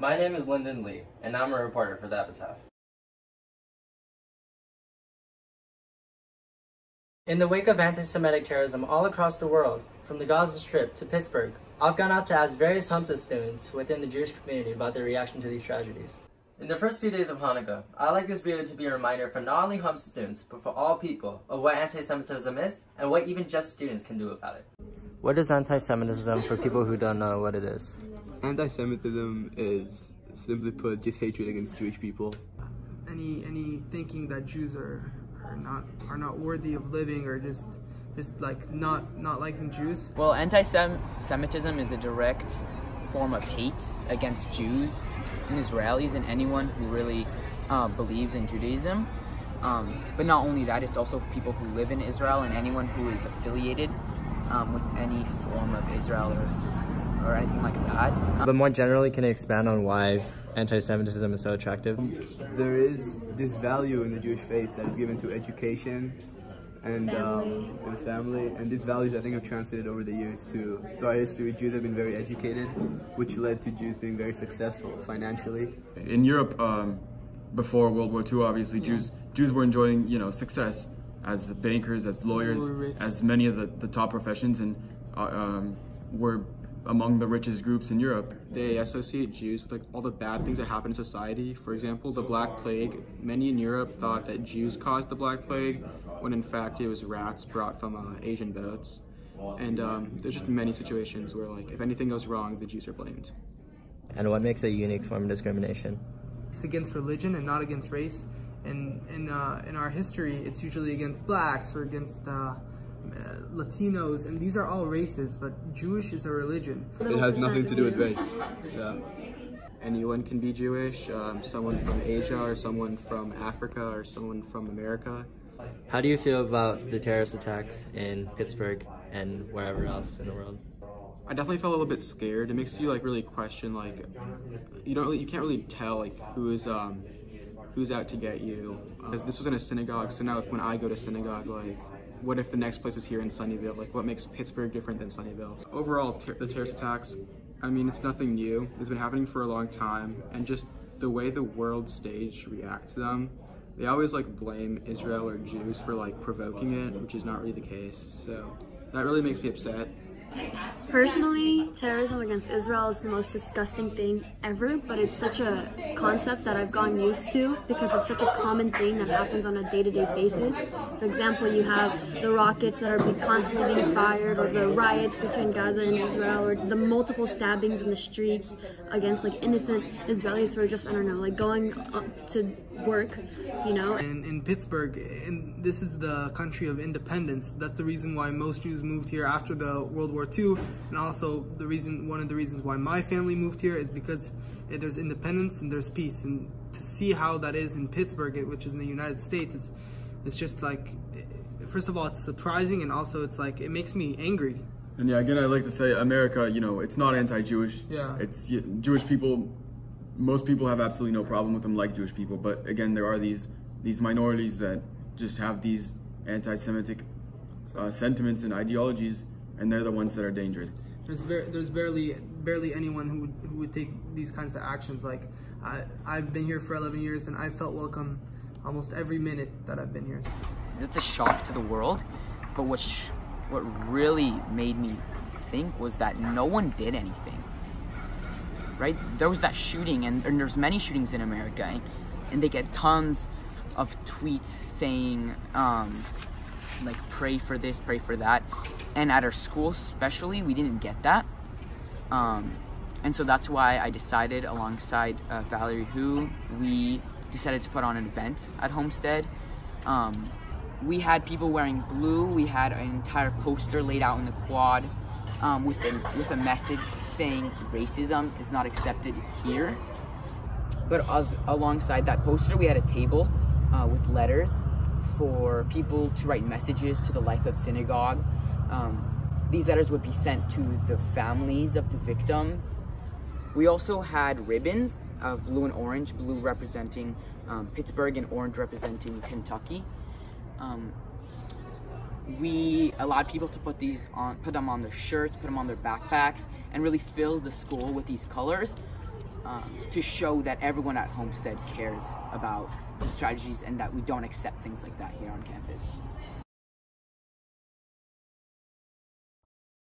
My name is Lyndon Lee, and I'm a reporter for the Epitaph. In the wake of anti-Semitic terrorism all across the world, from the Gaza Strip to Pittsburgh, I've gone out to ask various Hamsa students within the Jewish community about their reaction to these tragedies. In the first few days of Hanukkah, I'd like this video to be a reminder for not only Hamsa students, but for all people of what anti-Semitism is and what even just students can do about it. What is anti-Semitism for people who don't know what it is? Anti-Semitism is, simply put, just hatred against Jewish people. Any thinking that Jews are not worthy of living, or just like not liking Jews. Well, anti-Semitism is a direct form of hate against Jews and Israelis and anyone who really believes in Judaism. But not only that, it's also people who live in Israel and anyone who is affiliated with any form of Israel or anything like that. But more generally, can you expand on why anti-Semitism is so attractive? There is this value in the Jewish faith that is given to education and family, and these values I think have translated over the years to our history. Jews have been very educated, which led to Jews being very successful financially. In Europe, before World War II, obviously, Jews were enjoying, success as bankers, as lawyers, as many of the top professions, and were among the richest groups in Europe. They associate Jews with like all the bad things that happen in society. For example, the Black Plague. Many in Europe thought that Jews caused the Black Plague, when in fact it was rats brought from Asian boats. And there's just many situations where, like, if anything goes wrong, the Jews are blamed. And what makes a unique form of discrimination? It's against religion and not against race. And in our history, it's usually against blacks or against Latinos, and these are all races, but Jewish is a religion. It has nothing to do with race. Yeah. Anyone can be Jewish, someone from Asia or someone from Africa or someone from America. How do you feel about the terrorist attacks in Pittsburgh and wherever else in the world? I definitely felt a little bit scared. It makes you like really question, like, you can't really tell like who's out to get you. This was in a synagogue, so now when I go to synagogue, like, what if the next place is here in Sunnyvale? Like, what makes Pittsburgh different than Sunnyvale? So overall, the terrorist attacks, I mean, it's nothing new. It's been happening for a long time, and just the way the world stage reacts to them, they always like blame Israel or Jews for like provoking it, which is not really the case. So that really makes me upset. Personally, terrorism against Israel is the most disgusting thing ever, but it's such a concept that I've gotten used to because it's such a common thing that happens on a day-to-day basis. For example, you have the rockets that are constantly being fired, or the riots between Gaza and Israel, or the multiple stabbings in the streets against like innocent Israelis who are just, I don't know, like going to work, In Pittsburgh, and this is the country of independence. That's the reason why most Jews moved here after the World War II, and also one of the reasons why my family moved here is because there's independence and there's peace. And to see how that is in Pittsburgh, which is in the United States, it's just like, first of all, it's surprising, and also it's like, it makes me angry. And yeah, again, I'd like to say America, it's not anti-Jewish. Yeah. It's Jewish people. Most people have absolutely no problem with them, like Jewish people, but again, there are these minorities that just have these anti-Semitic sentiments and ideologies, and they're the ones that are dangerous. There's barely anyone who would take these kinds of actions. Like, I've been here for 11 years, and I felt welcome almost every minute that I've been here. It's a shock to the world, but what really made me think was that no one did anything. Right? There was that shooting, and there's many shootings in America, and they get tons of tweets saying, like, pray for this, pray for that. And at our school especially, we didn't get that. And so that's why I decided, alongside Valerie Hu, we decided to put on an event at Homestead. We had people wearing blue. We had an entire poster laid out in the quad with a message saying racism is not accepted here. But alongside that poster, we had a table with letters for people to write messages to the Life of Synagogue. These letters would be sent to the families of the victims. We also had ribbons of blue and orange, blue representing Pittsburgh and orange representing Kentucky. We allowed people to put them on their shirts, put them on their backpacks, and really fill the school with these colors. to show that everyone at Homestead cares about the strategies and that we don't accept things like that here on campus.